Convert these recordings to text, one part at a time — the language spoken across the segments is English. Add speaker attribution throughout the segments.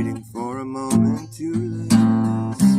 Speaker 1: waiting for a moment to last.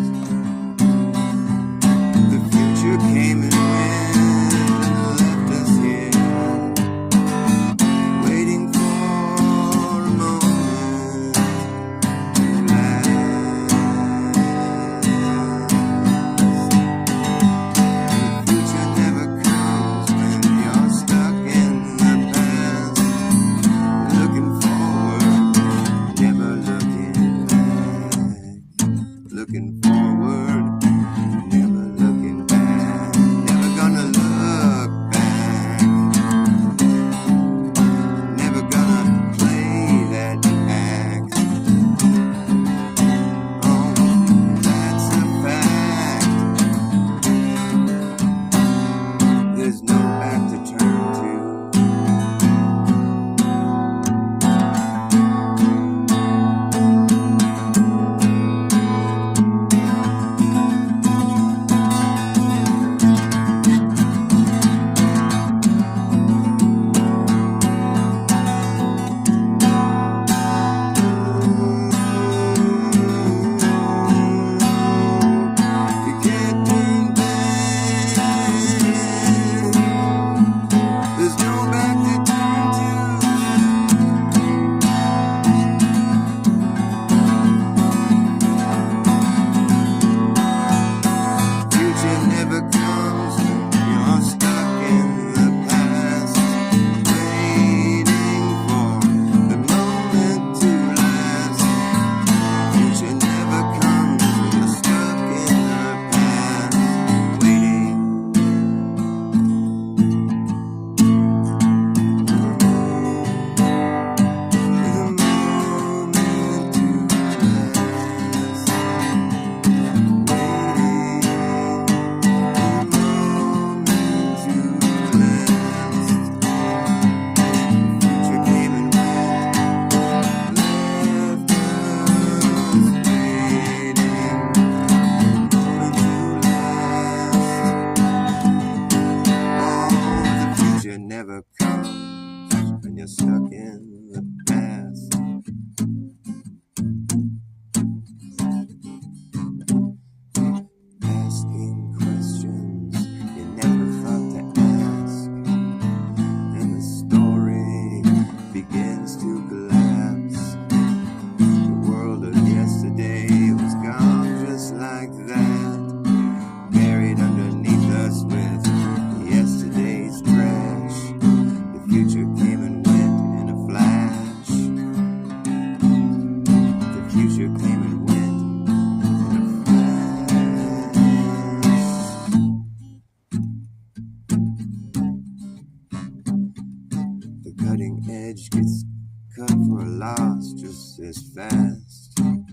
Speaker 1: this fast. You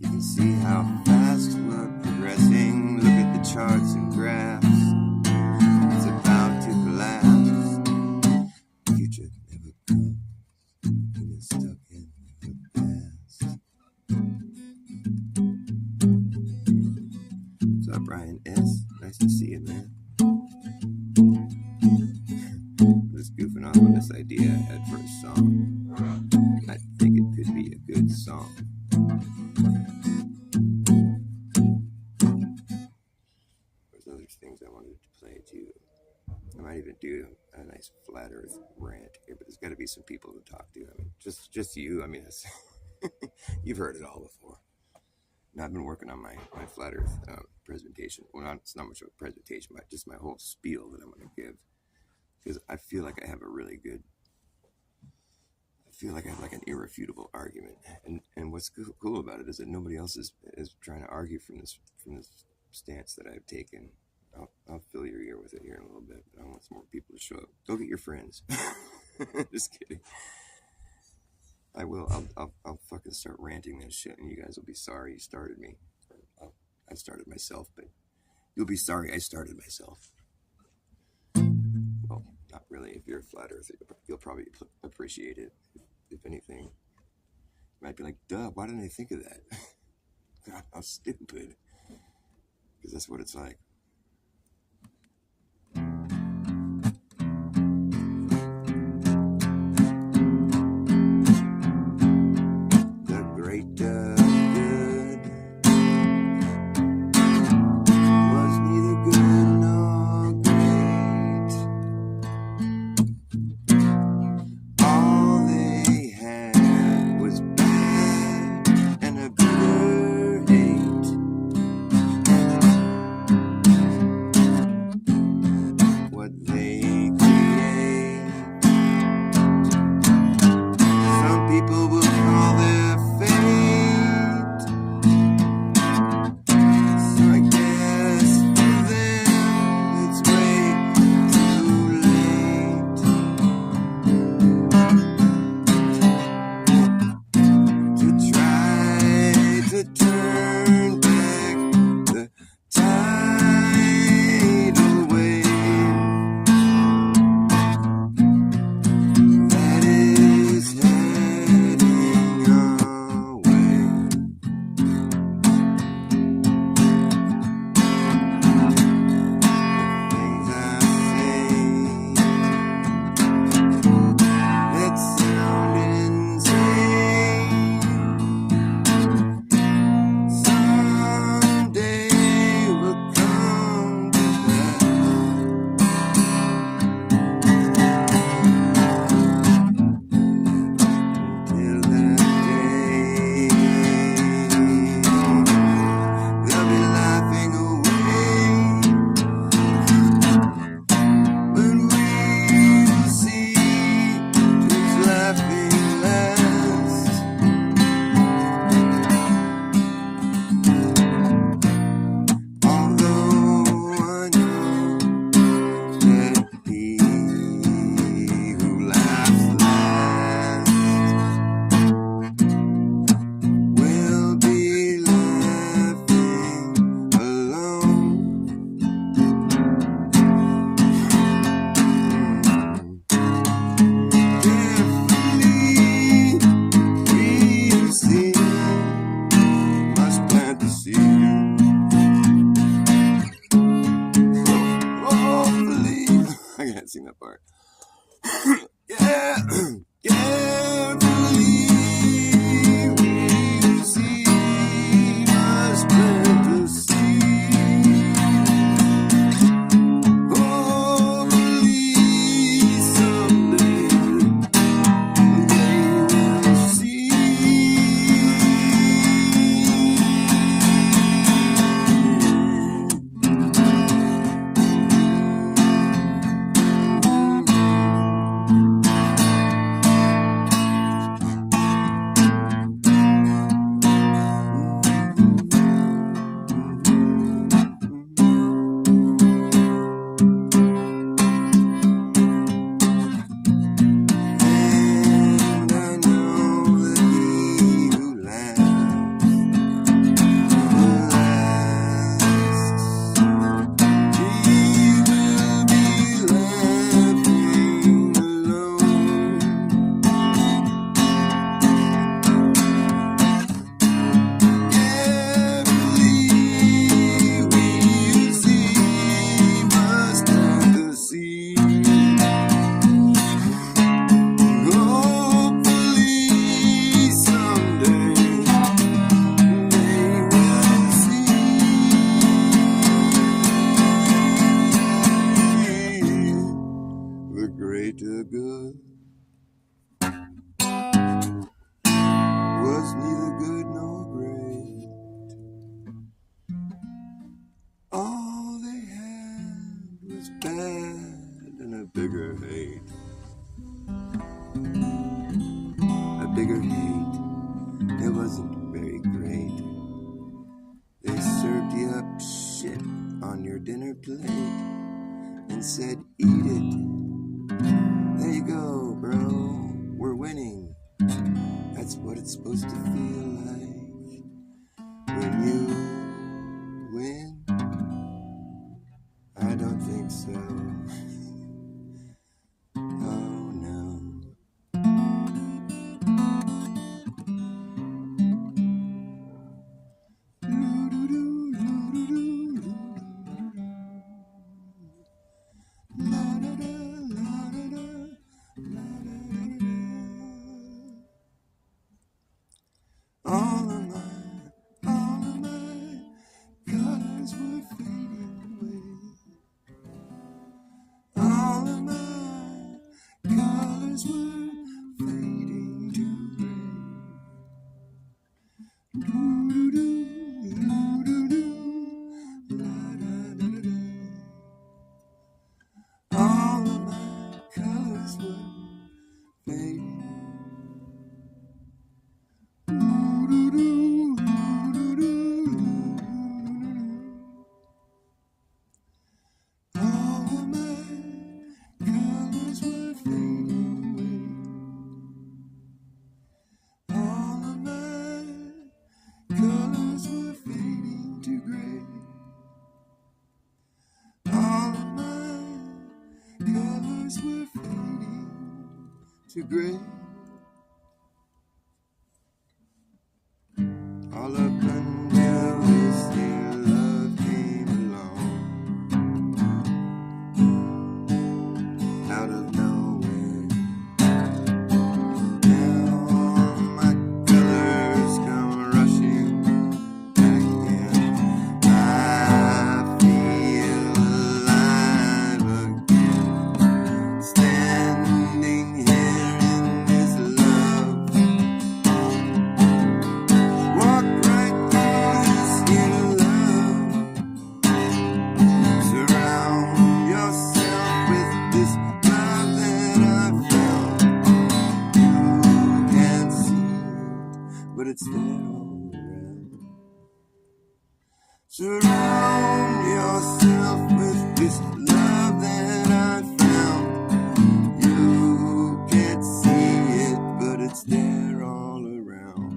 Speaker 1: can see how fast we're progressing. Look at the charts and graphs. It's about to collapse. The future never comes. You're stuck in the past. What's up, Ryan S? Nice to see you, man. I'm just goofing off on this idea I had for a song. I think it could be a good song. There's other things I wanted to play too. I might even do a nice flat earth rant here, but there's got to be some people to talk to. I mean, just you. I mean, it's you've heard it all before. And I've been working on my flat earth presentation. Well, it's not much of a presentation, but just my whole spiel that I'm going to give. Because I feel like I have a really good, I feel like I have like an irrefutable argument. And what's cool about it is that nobody else is trying to argue from this stance that I've taken. I'll fill your ear with it here in a little bit, but I want some more people to show up. Go get your friends. Just kidding. I will. I'll fucking start ranting this shit, and you guys will be sorry you started me. I started myself, but you'll be sorry I started myself. Well, not really. If you're a flat earther, you'll probably appreciate it. If anything, you might be like, "Duh, why didn't I think of that?" How stupid. Because that's what it's like. was bad and a bigger hate. A bigger hate, it wasn't very great. They served you up shit on your dinner plate and said, eat it. There you go, bro, we're winning. That's what it's supposed to feel like when you win. I don't think so. Oh no. All of my colors were fading away. All of my colors were fading to gray. All of my colors were fading. All of my colors were fading away. All of my colors were fading to gray. All of my colors were fading to gray. All up until this year love came along. Out of nowhere. Now all my colors come rushing back in. I feel alive again. Standing here in this love. Walk right through this inner love. Surround yourself with this love that I found. You can't see it, but it's there all around. Surround yourself with this love that I found. You can't see it, but it's there all around.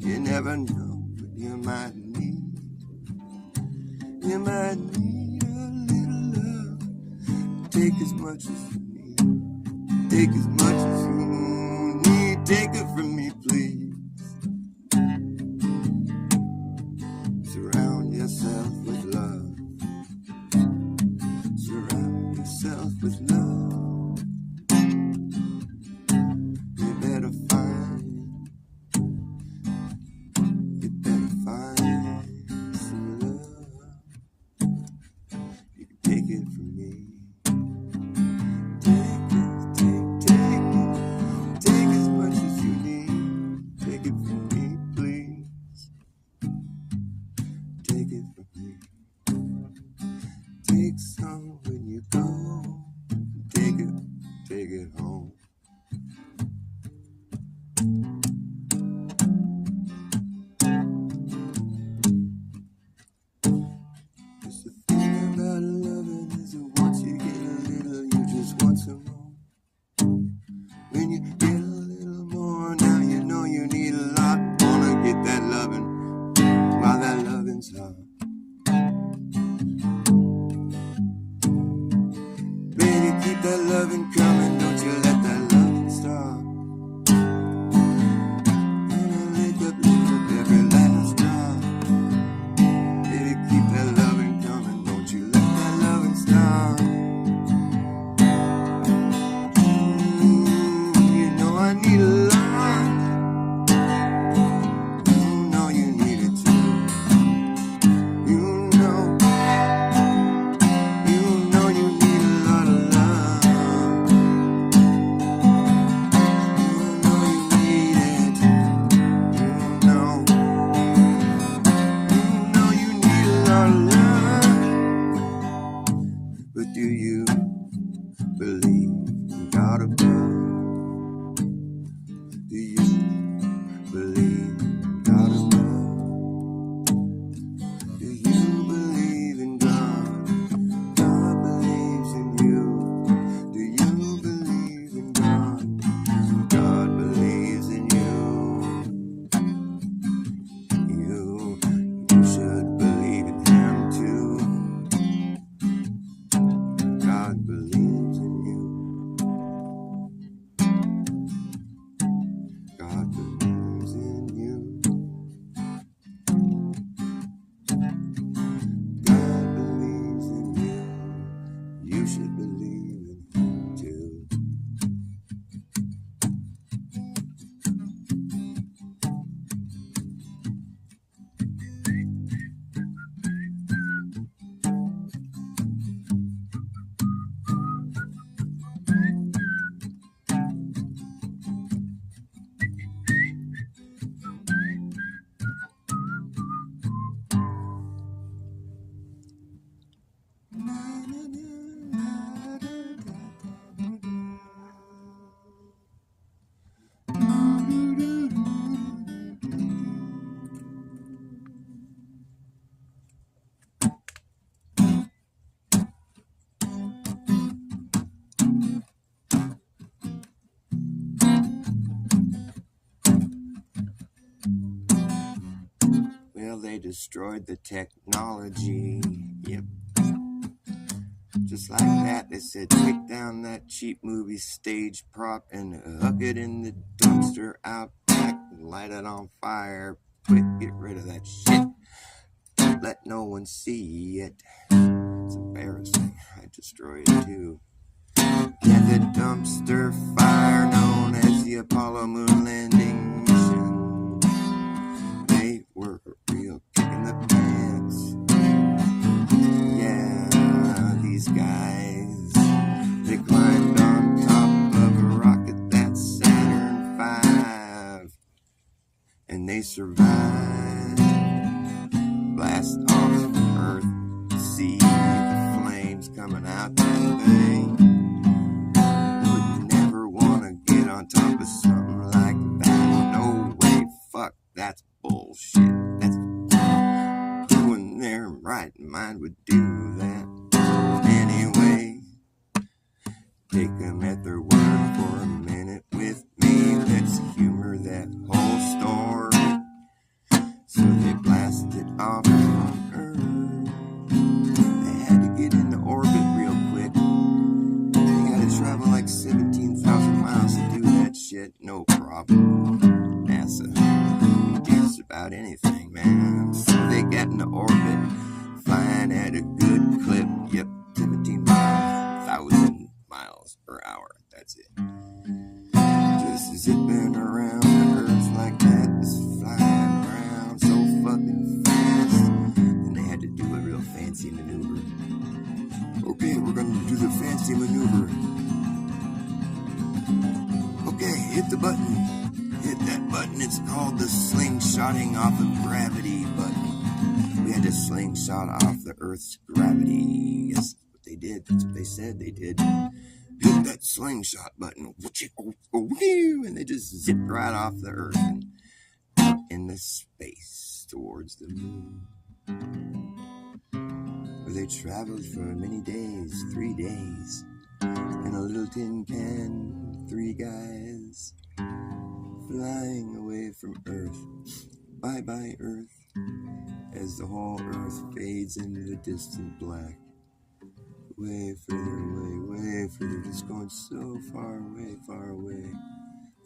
Speaker 1: You never know what you might need. You might need a little love. Take as much as you need. Take as much as you need. Take it from me, please. Surround yourself with love. Surround yourself with love. You better find some love. You can take it from me. Take as much as you need. Take it from me, please. Take it from me. Take some when you go. Take it home. Just the thing about loving is that once you get a little, you just want some more. When you get a little more, now you know you need a lot. Wanna get that loving while that loving's hot. Baby, keep that loving coming, don't you let that loving stop. And lick up every last drop. Baby, keep that loving coming, don't you let that loving stop. You know I need a lot. You know you need it too. You know you need a lot of love. You know you need it. You know you need a lot of love. But do you believe in God above? Do you believe in God above? Do you believe in God? God believes in you. Do you believe in God? God believes in you. You should believe in Him too. God believes in you. God believes in you. God believes in you. You should believe in Him too. Well, they destroyed the technology. Yep. Just like that, they said, take down that cheap movie stage prop and hook it in the dumpster out back and light it on fire. Quick, get rid of that shit. Don't let no one see it. It's embarrassing. I destroyed it too. Get the dumpster fire known as the Apollo moon landing mission. They were a real kick in the pants. Yeah, these guys, they climbed on top of a rocket that's Saturn V, and they survived. Blast off Earth, see the flames coming out that thing. Would never want to get on top of something like that. No way, fuck, that's bullshit. That's who in their right mind would do that. Anyway, take them at their word for a minute with me. Let's humor that whole story. off from Earth. They had to get into orbit real quick. They gotta travel like 17,000 miles to do that shit. No problem. NASA do just about anything, man. So they got into orbit, flying at a good clip. Yep, 17,000 miles per hour. That's it. Just zipping around the Earth like that, just flying around so fucking fast. And they had to do a real fancy maneuver. Okay, we're gonna do the fancy maneuver. Okay, hit the button. Hit that button. It's called the slingshotting off of gravity button. We had to slingshot off the Earth's gravity. Yes, that's what they did. That's what they said they did. Hit that slingshot button. And they just zipped right off the Earth and out into space towards the moon. Where they traveled for many days, 3 days. In a little tin can, 3 guys flying away from Earth. Bye-bye, Earth, as the whole Earth fades into the distant black. Way further away, way further, just going so far away, far away.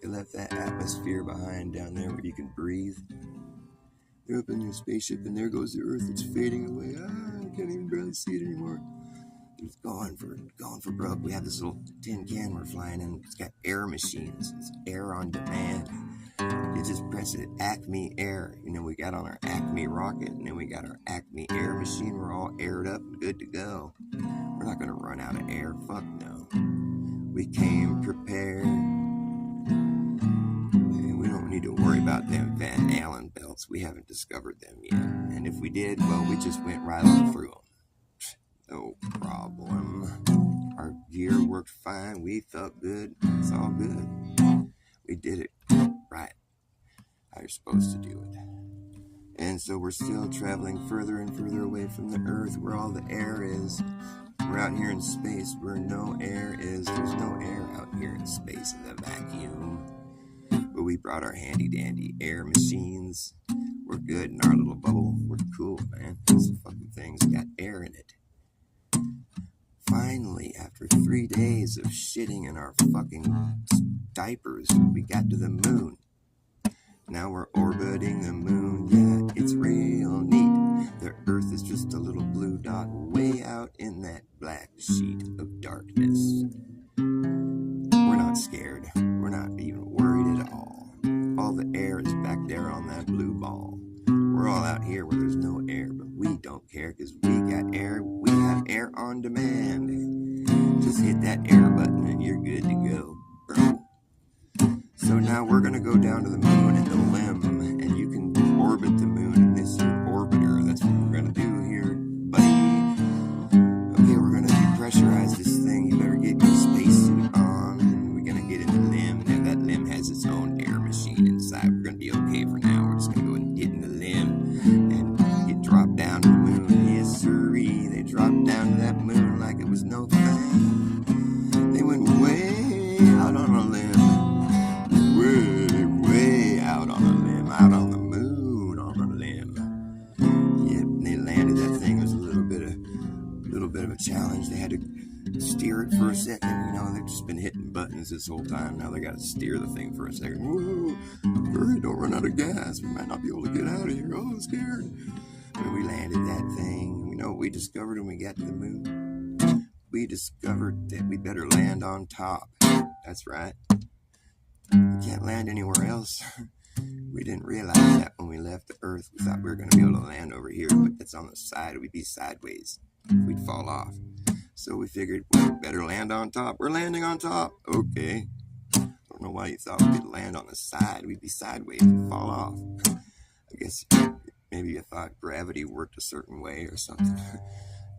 Speaker 1: They left that atmosphere behind down there where you can breathe. They're up in their spaceship, and there goes the Earth. It's fading away. I can't even barely see it anymore. It's gone for broke. We have this little tin can we're flying in. It's got air machines. It's air on demand. You just press it, Acme Air. You know, we got on our Acme rocket, and then we got our Acme Air machine. We're all aired up and good to go. We're not going to run out of air. Fuck no. We came prepared. And we don't need to worry about them Van Allen belts. We haven't discovered them yet. And if we did, well, we just went right on through them. No problem. Our gear worked fine. We felt good. It's all good. We did it right how you're supposed to do it. And so we're still traveling further and further away from the Earth where all the air is. We're out here in space where no air is. There's no air out here in space in the vacuum. But we brought our handy dandy air machines. We're good in our little bubble. We're cool, man. This fucking thing's got air in it. Finally, after 3 days of shitting in our fucking diapers, we got to the moon. Now we're orbiting the moon. Yeah, it's real neat. The Earth is just a little blue dot way out in that black sheet of darkness. We're not scared. We're not even worried at all. All the air is back there on that blue ball. We're all out here where there's no air, but we don't care because we got air. We have air on demand. Just hit that air button and you're good to go, bro. So now we're going to go down to the moon in the limb, and you can orbit the moon in this orbiter. That's what we're going to do here, buddy. Okay, we're going to depressurize this thing. You better get your spacesuit on, and we're going to get in the limb. Now that limb has its own air machine inside. We're going to be okay for now. We're just going to go and get in the limb and get dropped down to the moon. Yes, sirree. They dropped down to that moon like it was no thing. They went way out on a limb. Way out on a limb, out on the moon on a limb. Yep, and they landed that thing. It was a little bit of a challenge. They had to steer it for a second. You know, they've just been hitting buttons this whole time. Now they got to steer the thing for a second. Whoa, hurry, don't run out of gas. We might not be able to get out of here. Oh, I'm scared. When we landed that thing, you know what we discovered when we got to the moon? We discovered that we better land on top. That's right. We can't land anywhere else. We didn't realize that when we left the Earth. We thought we were going to be able to land over here, but it's on the side. We'd be sideways. We'd fall off. So we figured, well, we better land on top. We're landing on top. Okay. I don't know why you thought we could land on the side. We'd be sideways and fall off. I guess maybe you thought gravity worked a certain way or something.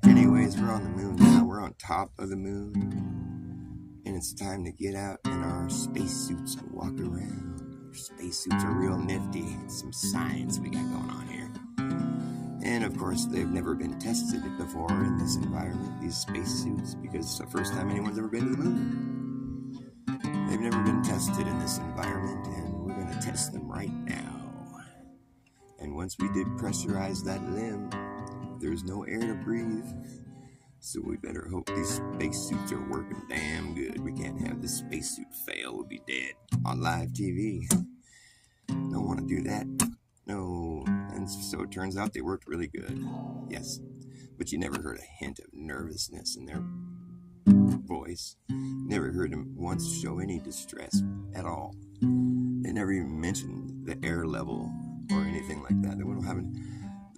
Speaker 1: Anyways, we're on the moon now. We're on top of the moon. And it's time to get out in our spacesuits and walk around. Our spacesuits are real nifty. It's some science we got going on here. And of course, they've never been tested before in this environment, these spacesuits, because it's the first time anyone's ever been to the moon. They've never been tested in this environment, and we're going to test them right now. And once we depressurize that limb, there's no air to breathe. So we better hope these spacesuits are working damn good. We can't have this spacesuit fail. We'll be dead on live TV. Don't want to do that. No. And so it turns out they worked really good. Yes. But you never heard a hint of nervousness in their voice. Never heard them once show any distress at all. They never even mentioned the air level or anything like that. They wouldn't have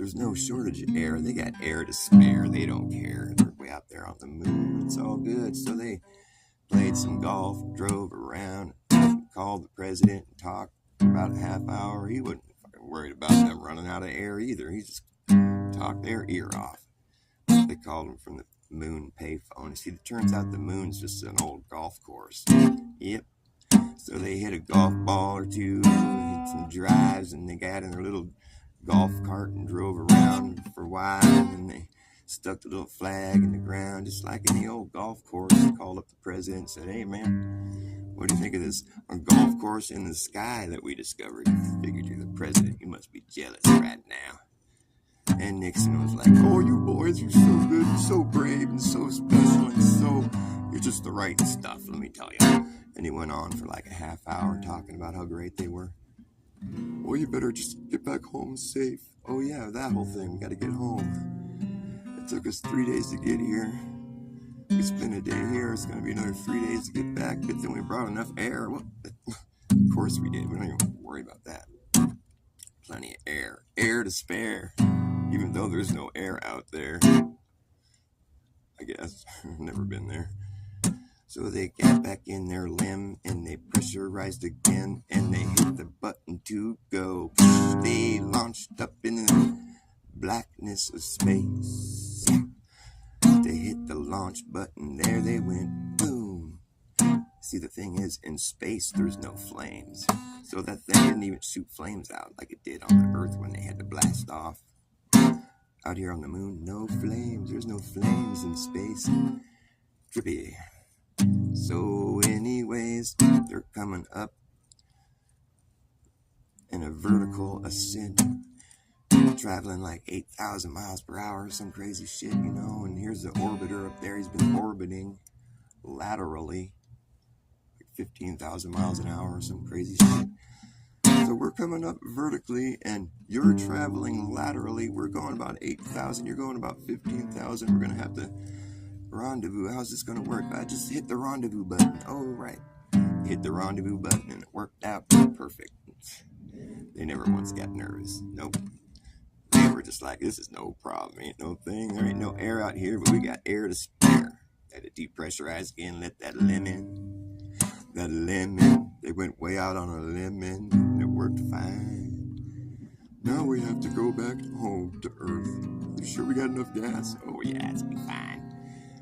Speaker 1: There's no shortage of air. They got air to spare. They don't care. They're way out there on the moon. It's all good. So they played some golf, drove around, called the president and talked for about a half hour. He wasn't fucking worried about them running out of air either. He just talked their ear off. They called him from the moon payphone. See, it turns out the moon's just an old golf course. Yep. So they hit a golf ball or two, hit some drives, and they got in their little golf cart and drove around for a while, and then they stuck the little flag in the ground just like any old golf course. They called up the president and said, "Hey man, what do you think of this golf course in the sky that we discovered?" Figured you're the president, you must be jealous right now. And Nixon was like, "Oh, you boys, you're so good and so brave and so special and so, you're just the right stuff, let me tell you." And he went on for like a half hour talking about how great they were. "Well, you better just get back home safe." "Oh yeah, that whole thing, we gotta get home. It took us 3 days to get here. We spent a day here, it's gonna be another 3 days to get back, but then we brought enough air." Well, of course we did, we don't even worry about that. Plenty of air to spare, even though there's no air out there. I guess, I've never been there. So they got back in their limb and they pressurized again and they hit the button to go. They launched up in the blackness of space. They hit the launch button, there they went, boom. See, the thing is, in space there's no flames. So that thing didn't even shoot flames out like it did on the Earth when they had to blast off. Out here on the moon, no flames. There's no flames in space. Trippy. So anyways, they're coming up in a vertical ascent, traveling like 8,000 miles per hour, some crazy shit, you know. And here's the orbiter up there. He's been orbiting laterally, like 15,000 miles an hour or some crazy shit. So we're coming up vertically and you're traveling laterally. We're going about 8,000. You're going about 15,000. We're going to have to rendezvous. How's this going to work? I just hit the rendezvous button. Oh, right. Hit the rendezvous button and it worked out perfect. They never once got nervous. Nope. They were just like, this is no problem. Ain't no thing. There ain't no air out here, but we got air to spare. Had to depressurize again, let that lemon. That lemon. They went way out on a lemon and it worked fine. Now we have to go back home to Earth. You sure we got enough gas? Oh yeah, it's be fine.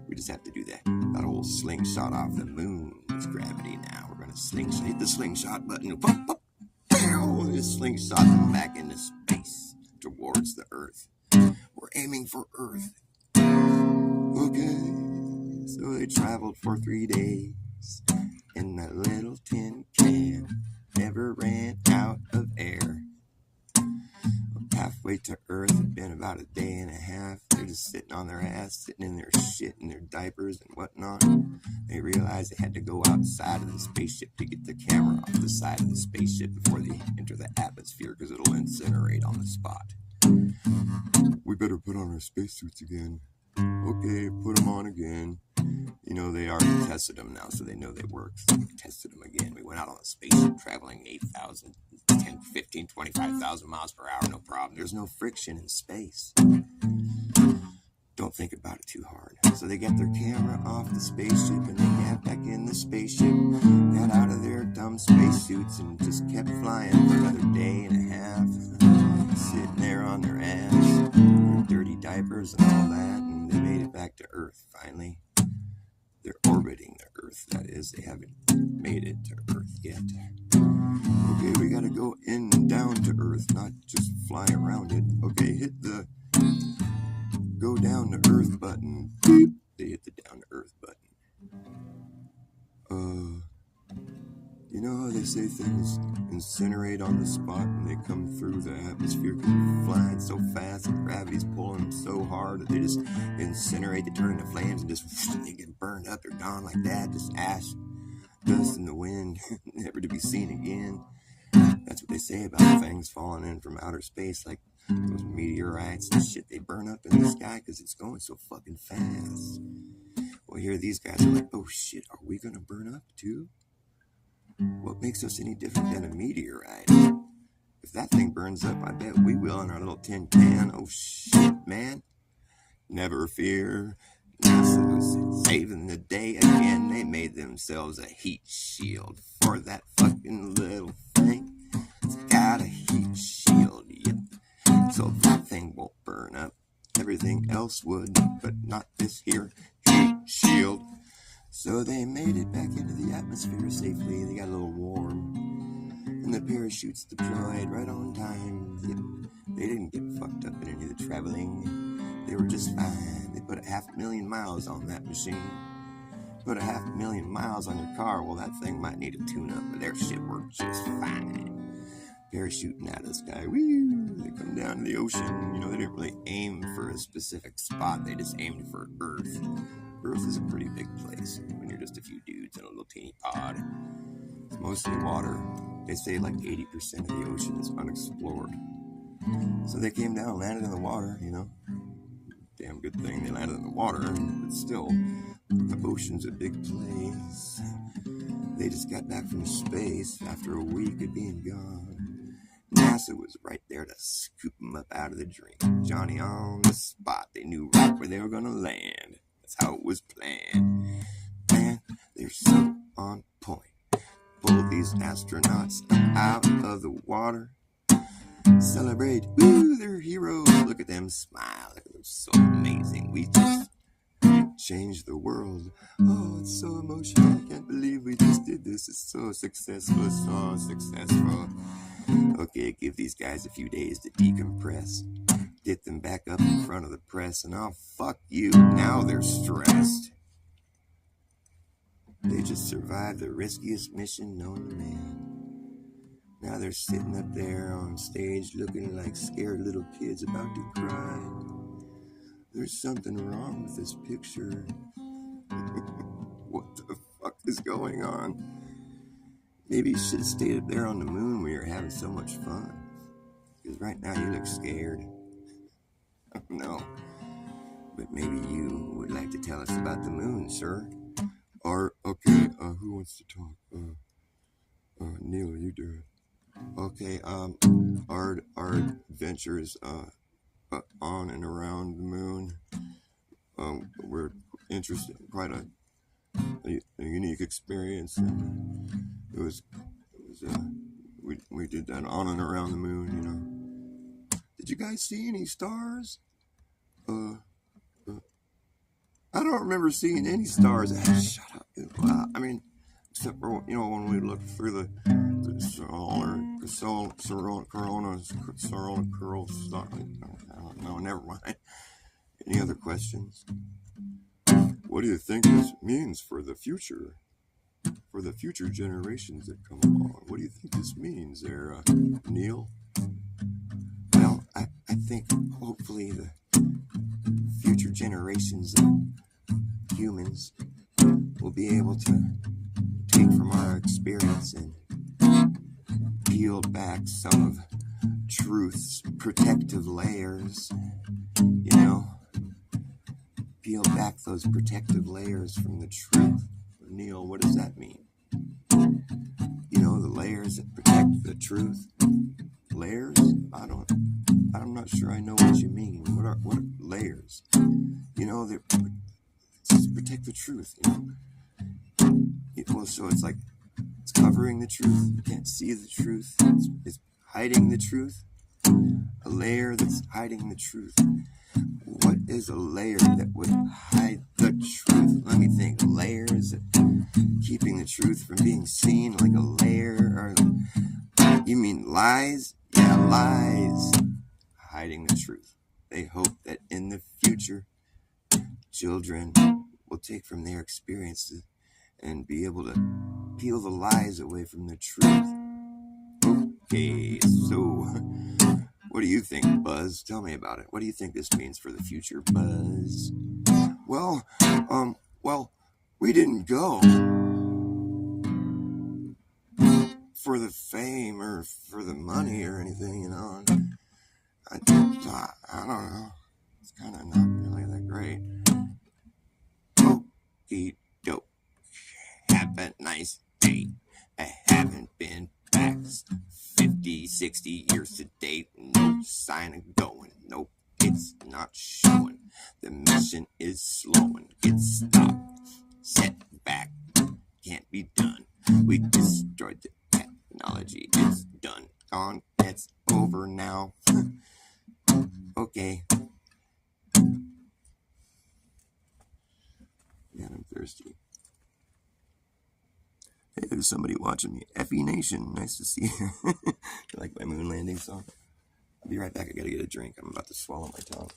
Speaker 1: We just have to do that old slingshot off the moon. It's gravity now. We're going to hit the slingshot button. Pop, pop, pow! Just slingshot them back into space towards the Earth. We're aiming for Earth. Okay. So they traveled for 3 days in that little tin can. Never ran out of air. Halfway to Earth, it'd been about a day and a half. They're just sitting on their ass, sitting in their shit in their diapers and whatnot. They realized they had to go outside of the spaceship to get the camera off the side of the spaceship before they enter the atmosphere, because it'll incinerate on the spot. We better put on our spacesuits again. Okay, put them on again. You know, they already tested them now, so they know they work. So we tested them again. We went out on a spaceship traveling 8,000, 10, 15, 25,000 miles per hour, no problem. There's no friction in space. Don't think about it too hard. So they got their camera off the spaceship and they got back in the spaceship, got out of their dumb spacesuits and just kept flying for another day and a half, sitting there on their ass, their dirty diapers and all that, and they made it back to Earth finally. They're orbiting the Earth, that is. They haven't made it to Earth yet. Okay, we gotta go in and down to Earth, not just fly around it. Okay, hit the go down to Earth button. Beep. They hit the down to Earth button. You know how they say things incinerate on the spot and they come through the atmosphere because they're flying so fast and gravity's pulling them so hard that they just incinerate, they turn into flames and just they get burned up, they're gone like that, just ash, dust in the wind, never to be seen again. That's what they say about things falling in from outer space, like those meteorites and shit, they burn up in the sky because it's going so fucking fast. Well, here these guys are like, oh shit, are we gonna burn up too? What makes us any different than a meteorite? If that thing burns up, I bet we will in our little tin can. Oh shit, man. Never fear. NASA's saving the day again. They made themselves a heat shield for that fucking little thing. It's got a heat shield, yep. So that thing won't burn up. Everything else would, but not this here heat shield. So they made it back into the atmosphere safely. They got a little warm. And the parachutes deployed right on time. Yep. They didn't get fucked up in any of the traveling. They were just fine. They put 500,000 miles on that machine. Put 500,000 miles on your car. Well, that thing might need a tune-up, but their shit worked just fine. Parachuting out of the sky. Woo! They come down to the ocean. You know, they didn't really aim for a specific spot. They just aimed for Earth. Earth is a pretty big place when you're just a few dudes in a little teeny pod. It's mostly water. They say like 80% of the ocean is unexplored. So they came down, landed in the water, you know. Damn good thing they landed in the water, but still, the ocean's a big place. They just got back from space after a week of being gone. NASA was right there to scoop them up out of the dream. Johnny on the spot. They knew right where they were gonna land. That's how it was planned. Man, they're so on point. Pull these astronauts out of the water. Celebrate. Woo, they're heroes. Look at them smile. They're so amazing. We just changed the world. Oh, it's so emotional. I can't believe we just did this. It's so successful. So successful. Okay, give these guys a few days to decompress. Get them back up in front of the press, and oh, fuck you. Now they're stressed. They just survived the riskiest mission known to man. Now they're sitting up there on stage looking like scared little kids about to cry. There's something wrong with this picture. What the fuck is going on? Maybe you should have stayed up there on the moon where you're having so much fun. Because right now you look scared. No. But maybe you would like to tell us about the moon, sir. Or, okay, who wants to talk? Neil, you do it. Okay, our adventures on and around the moon. We're interested in quite a unique experience. And we did that on and around the moon, you know. Did you guys see any stars? I don't remember seeing any stars. Shut up. I mean, except for, you know, when we looked through the no, never mind. Any other questions? What do you think this means for the future? For the future generations that come along? What do you think this means there, Neil? Well, I think hopefully the future generations of humans will be able to take from our experience and peel back some of truth's protective layers, you know, peel back those protective layers from the truth. Neil, what does that mean? You know, the layers that protect the truth. Layers? I'm not sure I know what you mean. What are layers? You know, they're to protect the truth, you know. Well, so it's like it's covering the truth. You can't see the truth. It's hiding the truth. A layer that's hiding the truth. What is a layer that would hide the truth? Let me think. Layers keeping the truth from being seen, like a layer. Or you mean lies? Yeah, lies hiding the truth. They hope that in the future, children will take from their experiences and be able to peel the lies away from the truth. Okay, so what do you think, Buzz? Tell me about it. What do you think this means for the future, Buzz? Well, we didn't go for the fame or for the money or anything, you know. I don't know. It's kind of not really that great. Okie doke. Have a nice day. I haven't been back 50, 60 years to date. No sign of going. Nope, it's not showing. The mission is slowing. Get stopped. Set back. Can't be done. We destroyed the technology. It's done. Gone. It's over now. Okay. Man, I'm thirsty. Hey, there's somebody watching me. Effie Nation, nice to see you. You like my moon landing song? I'll be right back. I gotta get a drink. I'm about to swallow my tongue.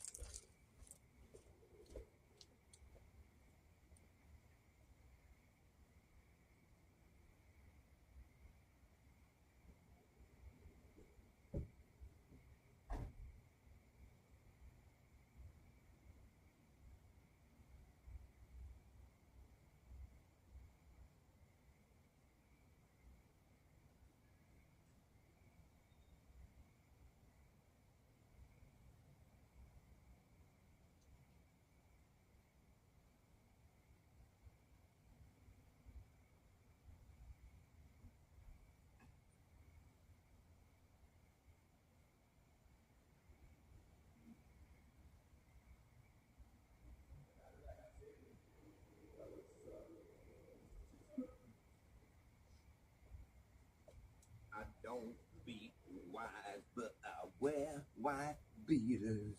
Speaker 1: I don't be wise, but I wear white beaters.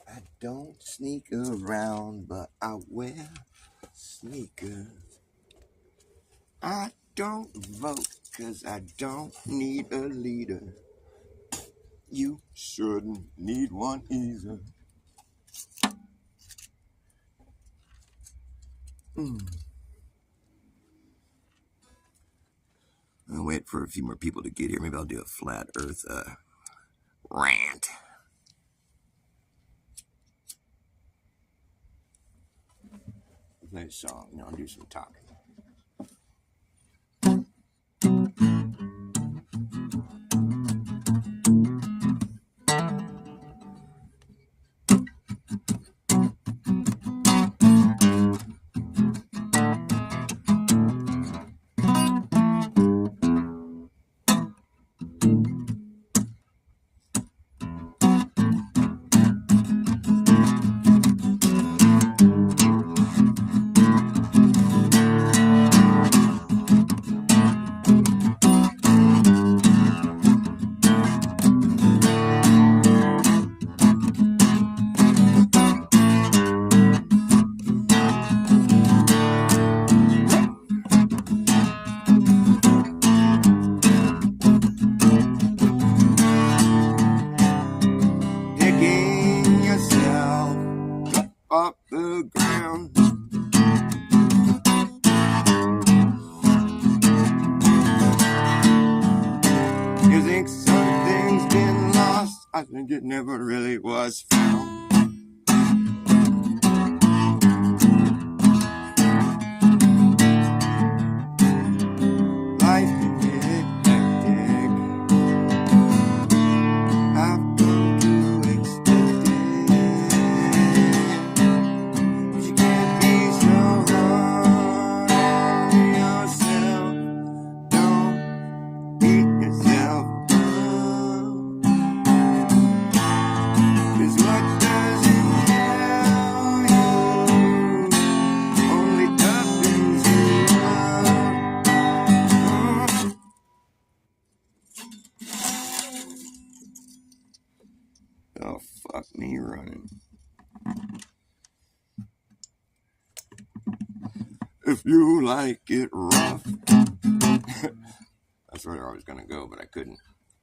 Speaker 1: I don't sneak around, but I wear sneakers. I don't vote, 'cause I don't need a leader. You shouldn't need one either. I'll wait for a few more people to get here. Maybe I'll do a flat earth rant. I'll play a song, and I'll do some talking. Picking yourself up the ground. You think something's been lost? I think it never really was found. Life can get hectic. I've come to expect it. But you can't be so hard on yourself. Don't beat yourself up. 'Cause what doesn't kill you only toughens you up. Oh, fuck me running. If you like it rough. That's where I was gonna go, but I couldn't.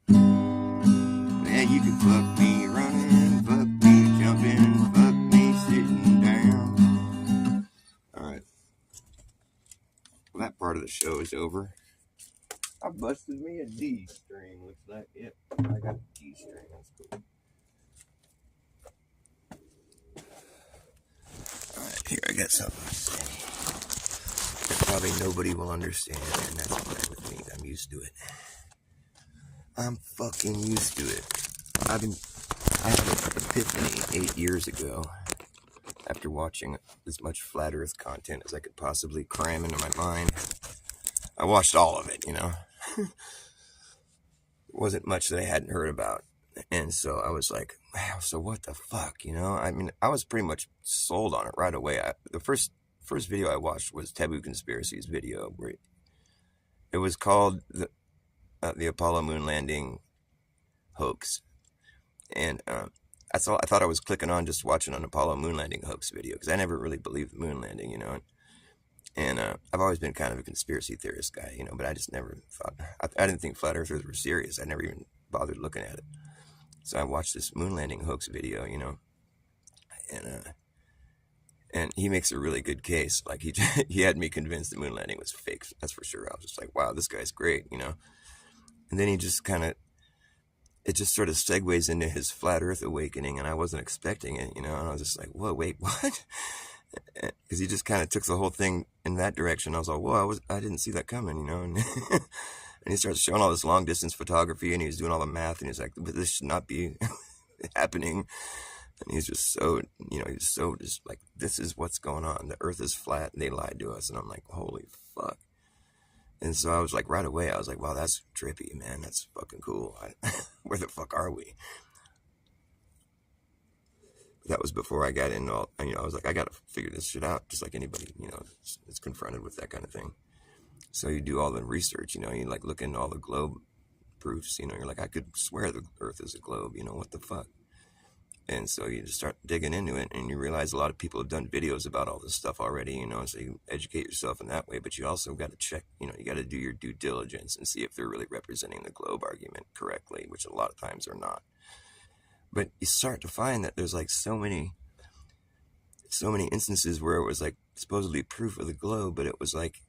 Speaker 1: Yeah, you can fuck me running, fuck me jumping, fuck me sitting down. Alright. the show is over. I busted me a D string. Looks like, yep, I got a D string. That's cool. Alright, here, I got something to say. That probably nobody will understand, and that's fine with me. I'm used to it. I'm fucking used to it. I had an epiphany 8 years ago after watching as much flat earth content as I could possibly cram into my mind. I watched all of it, you know. There wasn't much that I hadn't heard about. And so I was like, wow, so what the fuck, you know? I mean, I was pretty much sold on it right away. The first video I watched was Taboo Conspiracy's video, where it was called the Apollo moon landing hoax. And I thought I was clicking on just watching an Apollo moon landing hoax video, because I never really believed the moon landing, you know. And I've always been kind of a conspiracy theorist guy, you know, but I just never thought, I didn't think flat earthers were serious. I never even bothered looking at it. So I watched this moon landing hoax video, you know, and he makes a really good case. Like he had me convinced the moon landing was fake. That's for sure. I was just like, wow, this guy's great, you know. And then he just it just sort of segues into his flat earth awakening, and I wasn't expecting it, you know. And I was just like, whoa, wait, what? Because he just kind of took the whole thing in that direction. I was like, whoa, I didn't see that coming, you know. And and he starts showing all this long distance photography, and he's doing all the math, and he's like, but this should not be happening. And he's just so, you know, he's so just like, this is what's going on. The earth is flat, and they lied to us. And I'm like, holy fuck. And so I was like, right away, I was like, wow, that's trippy, man. That's fucking cool. Where the fuck are we? That was before I got in all, you know, I was like, I got to figure this shit out, just like anybody, you know, is confronted with that kind of thing. So you do all the research, you know, you like look into all the globe proofs, you know, you're like, I could swear the earth is a globe, you know, what the fuck? And so you just start digging into it, and you realize a lot of people have done videos about all this stuff already, you know, so you educate yourself in that way, but you also got to check, you know, you got to do your due diligence and see if they're really representing the globe argument correctly, which a lot of times are not. But you start to find that there's like so many instances where it was like supposedly proof of the globe, but it was like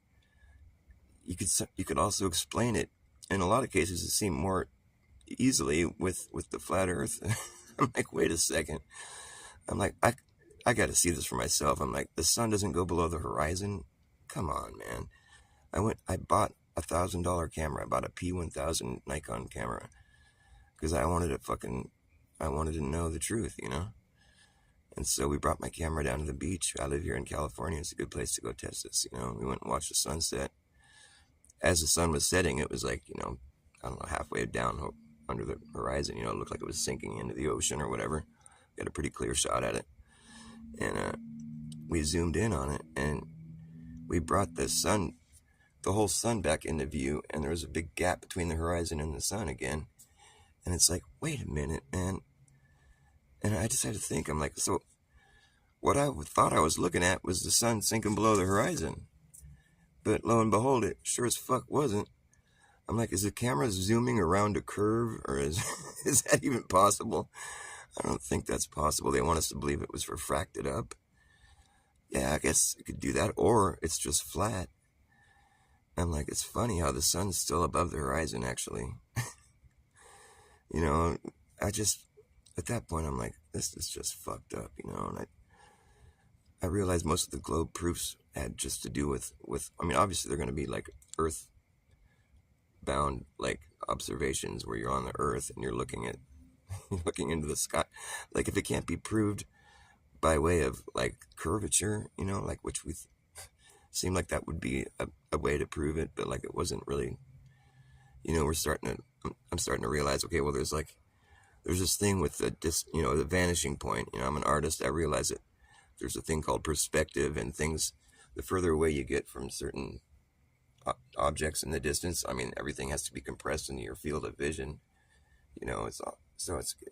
Speaker 1: you could also explain it in a lot of cases. It seemed more easily with the flat earth. I'm like, wait a second. I'm like, I got to see this for myself. I'm like, the sun doesn't go below the horizon. Come on, man. I bought $1,000 camera. I bought a P1000 Nikon camera because I wanted to know the truth, you know? And so we brought my camera down to the beach. I live here in California. It's a good place to go test this, you know? We went and watched the sunset. As the sun was setting, it was like, you know, I don't know, halfway down under the horizon, you know, it looked like it was sinking into the ocean or whatever. Got a pretty clear shot at it. And we zoomed in on it, and we brought the whole sun back into view, and there was a big gap between the horizon and the sun again. And it's like, wait a minute, man. And I just had to think, I'm like, so what I thought I was looking at was the sun sinking below the horizon. But lo and behold, it sure as fuck wasn't. I'm like, is the camera zooming around a curve, or is that even possible? I don't think that's possible. They want us to believe it was refracted up. Yeah, I guess it could do that, or it's just flat. I'm like, it's funny how the sun's still above the horizon, actually. You know, at that point, I'm like, this is just fucked up, you know. And I realized most of the globe proofs had just to do with I mean, obviously they're going to be like earth bound, like observations where you're on the earth and you're looking into the sky. Like, if it can't be proved by way of like curvature, you know, like, which we seemed like that would be a way to prove it, but like it wasn't really, you know. I'm starting to realize, okay, well, there's this thing with the vanishing point. You know, I'm an artist. I realize that there's a thing called perspective, and things, the further away you get from certain objects in the distance, I mean, everything has to be compressed into your field of vision, you know. It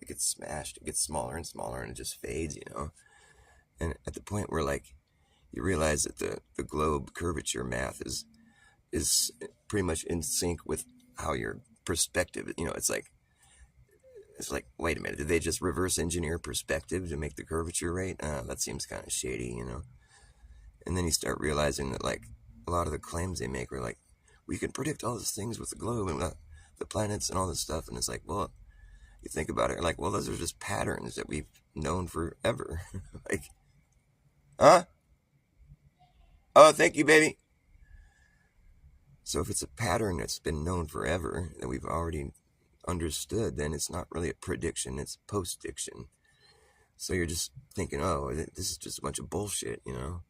Speaker 1: gets smashed, it gets smaller and smaller, and it just fades, you know. And at the point where like you realize that the globe curvature math is pretty much in sync with how your perspective, you know, it's like, wait a minute, did they just reverse engineer perspective to make the curvature rate? That seems kind of shady, you know. And then you start realizing that, like, a lot of the claims they make are like, we can predict all these things with the globe and the planets and all this stuff. And it's like, well, you think about it, like, well, those are just patterns that we've known forever. Like, huh? Oh, thank you, baby. So if it's a pattern that's been known forever, that we've already understood, then it's not really a prediction, it's post-diction. So you're just thinking, oh, this is just a bunch of bullshit, you know?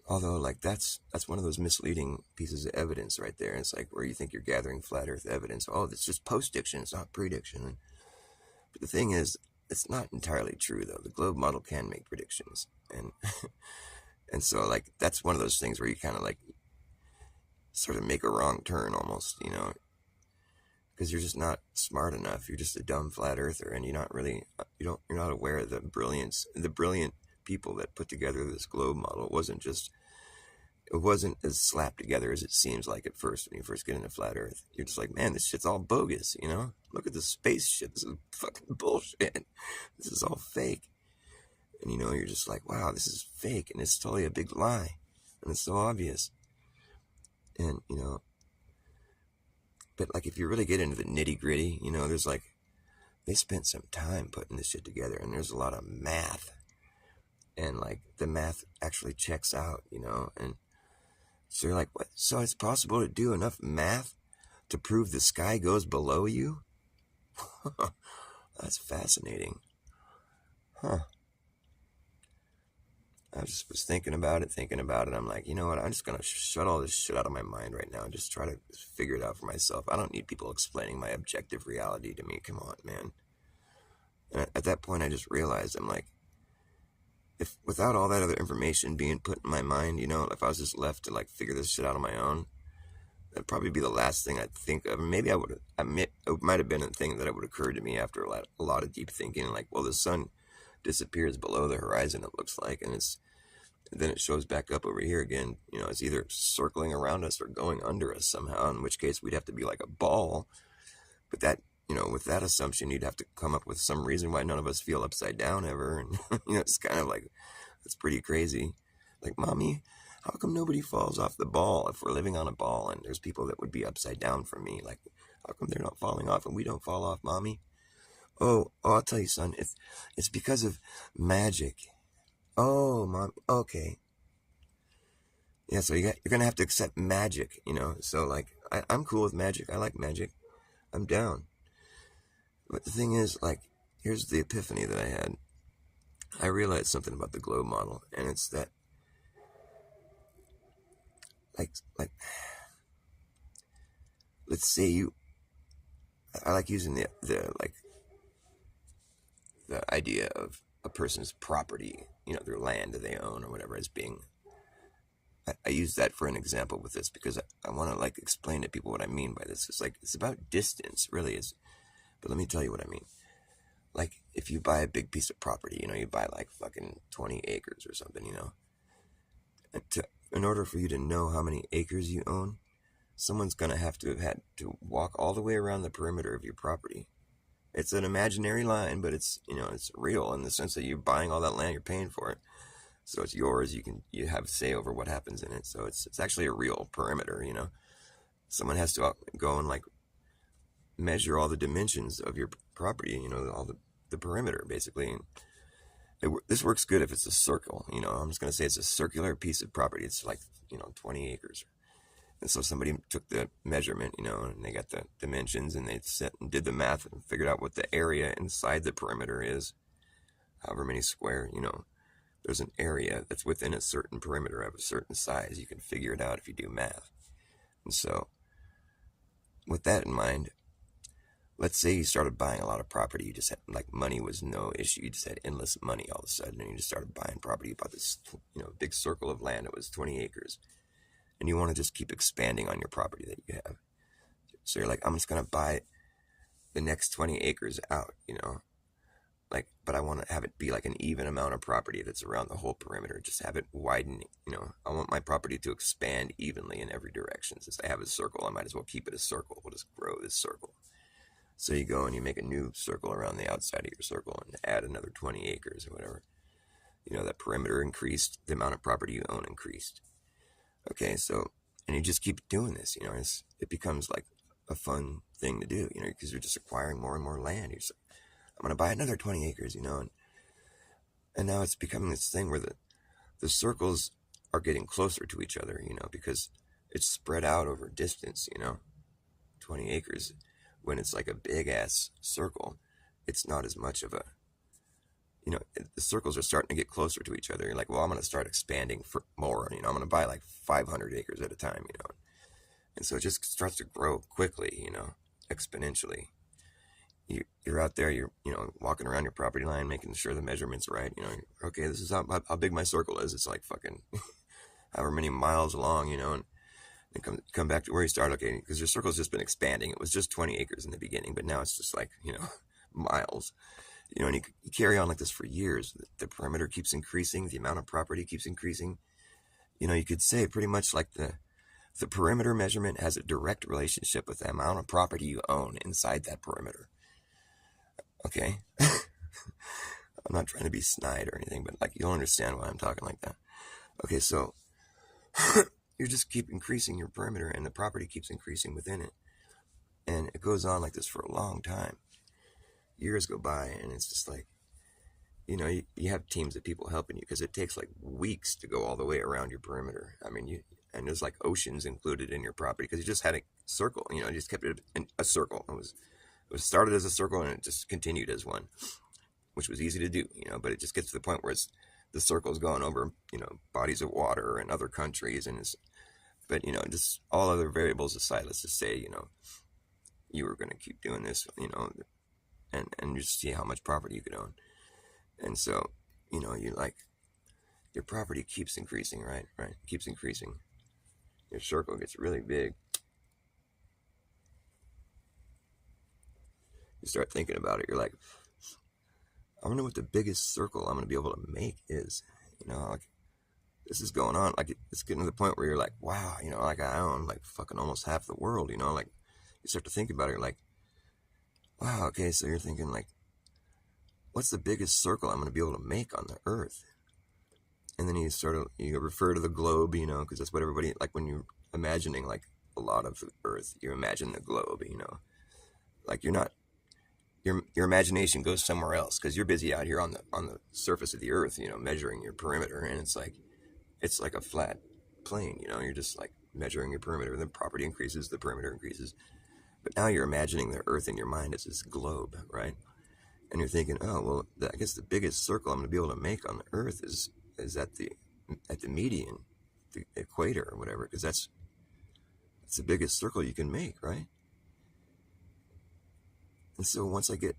Speaker 1: Although, like, that's one of those misleading pieces of evidence right there. It's like where you think you're gathering flat earth evidence. Oh, it's just post-diction, it's not prediction. But the thing is, it's not entirely true, though. The globe model can make predictions. And and so, like, that's one of those things where you kind of, like, sort of make a wrong turn almost, you know? Because you're just not smart enough. You're just a dumb flat earther, and you're not really, you're not aware of the brilliant people that put together this globe model. It wasn't as slapped together as it seems like at first when you first get into flat earth. You're just like, man, this shit's all bogus, you know? Look at the space shit. This is fucking bullshit. This is all fake. And, you know, you're just like, wow, this is fake, and it's totally a big lie. And it's so obvious. And, you know, but, like, if you really get into the nitty-gritty, you know, there's, like, they spent some time putting this shit together, and there's a lot of math. And, like, the math actually checks out, you know, and so you're like, what? So it's possible to do enough math to prove the sky goes below you? That's fascinating. Huh. I just was thinking about it. I'm like, you know what? I'm just going to shut all this shit out of my mind right now and just try to figure it out for myself. I don't need people explaining my objective reality to me. Come on, man. And at that point, I just realized, I'm like, if without all that other information being put in my mind, you know, if I was just left to, like, figure this shit out on my own, that'd probably be the last thing I'd think of. Maybe it might have been a thing that would occur to me after a lot of deep thinking, like, well, the sun disappears below the horizon, it looks like, and then it shows back up over here again. You know, it's either circling around us or going under us somehow, in which case we'd have to be like a ball. But that, you know, with that assumption, you'd have to come up with some reason why none of us feel upside down ever. And, you know, it's kind of like, it's pretty crazy. Like, Mommy, how come nobody falls off the ball if we're living on a ball and there's people that would be upside down from me? Like, how come they're not falling off and we don't fall off, Mommy? Oh, I'll tell you, son, it's because of magic. Oh, Mom, okay. Yeah, so you're going to have to accept magic, you know? So, like, I'm cool with magic. I like magic. I'm down. But the thing is, like, here's the epiphany that I had. I realized something about the globe model, and it's that, like, let's say I like using the idea of a person's property, you know, their land that they own or whatever, as being, I use that for an example with this because I want to, like, explain to people what I mean by this. It's like, it's about distance, really is. But let me tell you what I mean. Like, if you buy a big piece of property, you know, you buy like fucking 20 acres or something, you know. In order for you to know how many acres you own, someone's going to have had to walk all the way around the perimeter of your property. It's an imaginary line, but it's, you know, it's real in the sense that you're buying all that land, you're paying for it. So it's yours, you have say over what happens in it. So it's actually a real perimeter, you know. Someone has to go and, like, measure all the dimensions of your property, you know, all the perimeter, basically. And this works good if it's a circle, you know. I'm just going to say it's a circular piece of property. It's like, you know, 20 acres. And so somebody took the measurement, you know, and they got the dimensions, and they set and did the math and figured out what the area inside the perimeter is, however many square, you know. There's an area that's within a certain perimeter of a certain size. You can figure it out if you do math. And so, with that in mind, let's say you started buying a lot of property. You just had, like, money was no issue. You just had endless money all of a sudden, and you just started buying property. You bought this, you know, big circle of land. It was 20 acres. And you want to just keep expanding on your property that you have. So you're like, I'm just going to buy the next 20 acres out, you know. Like, but I want to have it be like an even amount of property that's around the whole perimeter. Just have it widen, you know. I want my property to expand evenly in every direction. Since I have a circle, I might as well keep it a circle. We'll just grow this circle. So you go and you make a new circle around the outside of your circle and add another 20 acres or whatever. You know, that perimeter increased, the amount of property you own increased. Okay, so, and you just keep doing this, it becomes like a fun thing to do, because you're just acquiring more and more land. You're just like, I'm going to buy another 20 acres, and now it's becoming this thing where the circles are getting closer to each other, because it's spread out over distance, 20 acres. When it's like a big ass circle, it's not as much of a, the circles are starting to get closer to each other. You're like, well, I'm going to start expanding for more, I'm going to buy like 500 acres at a time, and so it just starts to grow quickly, exponentially. You're out there, you're walking around your property line, making sure the measurements right. Okay, this is how big my circle is. It's like fucking however many miles long, and come back to where you start. Okay, because your circle's just been expanding. It was just 20 acres in the beginning, but now it's just like miles. And you carry on like this for years. The perimeter keeps increasing. The amount of property keeps increasing. You could say pretty much like the perimeter measurement has a direct relationship with the amount of property you own inside that perimeter. Okay? I'm not trying to be snide or anything, but like you'll understand why I'm talking like that. Okay, so you just keep increasing your perimeter and the property keeps increasing within it. And it goes on like this for a long time. Years go by and it's just like, you have teams of people helping you because it takes like weeks to go all the way around your perimeter. I mean, and there's like oceans included in your property because you just had a circle, you just kept it in a circle. It was started as a circle and it just continued as one, which was easy to do, but it just gets to the point where the circle's going over, bodies of water and other countries. But just all other variables aside, let's just say, you were going to keep doing this, and just see how much property you could own. And so, you like, your property keeps increasing, right? Keeps increasing. Your circle gets really big. You start thinking about it. You're like, I wonder what the biggest circle I'm going to be able to make is. Like, this is going on. Like, it's getting to the point where you're like, wow, like I own like fucking almost half the world, like you start to think about it. You're like, wow, okay, so you're thinking like, what's the biggest circle I'm going to be able to make on the earth? And then you refer to the globe, because that's what everybody, like when you're imagining like a lot of the earth, you imagine the globe, like you're not, your imagination goes somewhere else because you're busy out here on the surface of the earth, measuring your perimeter. And it's like a flat plane, you're just like measuring your perimeter. The property increases, the perimeter increases. But now you're imagining the earth in your mind as this globe, right? And you're thinking, oh, well, I guess the biggest circle I'm going to be able to make on the earth is at the median, the equator or whatever, because that's the biggest circle you can make, right? And so once I get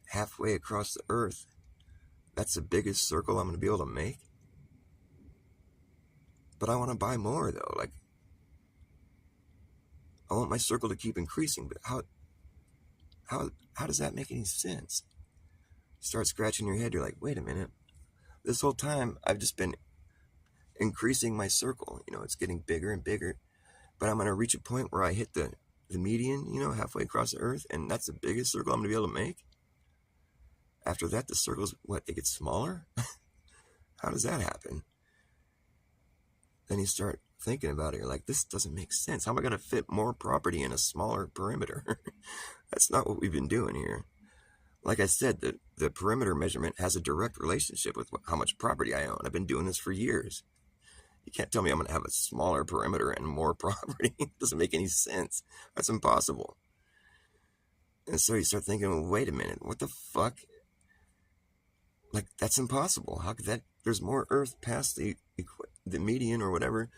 Speaker 1: halfway across the earth, that's the biggest circle I'm going to be able to make. But I want to buy more though. Like, I want my circle to keep increasing, but how does that make any sense? You start scratching your head. You're like, wait a minute. This whole time I've just been increasing my circle. It's getting bigger and bigger, but I'm going to reach a point where I hit the median, halfway across the earth, and that's the biggest circle I'm going to be able to make. After that, the circles, they get smaller? How does that happen? Then you start thinking about it. You're like, this doesn't make sense. How am I going to fit more property in a smaller perimeter? That's not what we've been doing here. Like I said, the perimeter measurement has a direct relationship with how much property I own. I've been doing this for years. You can't tell me I'm going to have a smaller perimeter and more property. It doesn't make any sense. That's impossible. And so you start thinking, well, wait a minute, what the fuck? Like, that's impossible. How could that? There's more earth past the median or whatever.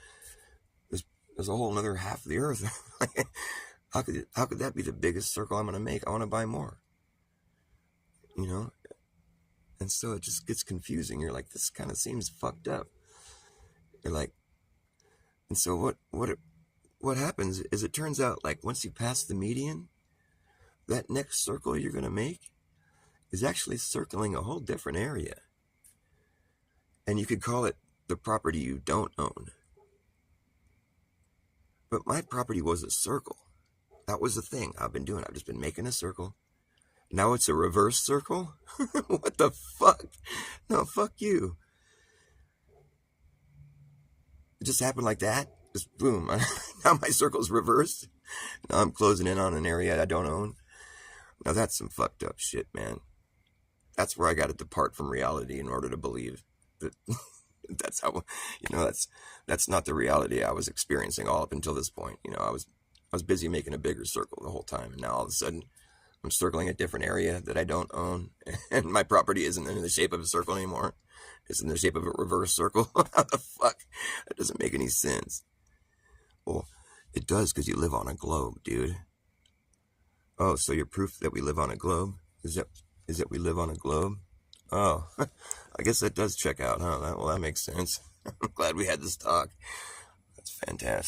Speaker 1: There's a whole other half of the earth. How could that be the biggest circle I'm going to make? I want to buy more. And so it just gets confusing. You're like, this kind of seems fucked up. You're like, and so what happens is it turns out like once you pass the median, that next circle you're going to make is actually circling a whole different area. And you could call it the property you don't own. But my property was a circle. That was the thing I've been doing. I've just been making a circle. Now it's a reverse circle? What the fuck? No, fuck you. It just happened like that? Just boom. Now my circle's reversed. Now I'm closing in on an area I don't own. Now that's some fucked up shit, man. That's where I got to depart from reality in order to believe that that's how, that's not the reality I was experiencing all up until this point. I was busy making a bigger circle the whole time, and now all of a sudden I'm circling a different area that I don't own, and my property isn't in the shape of a circle anymore. It's in the shape of a reverse circle. How the fuck? That doesn't make any sense. Well, it does, because you live on a globe, dude. Oh, so your proof that we live on a globe is that we live on a globe? Oh, I guess that does check out, huh? Well, that makes sense. I'm glad we had this talk. That's fantastic.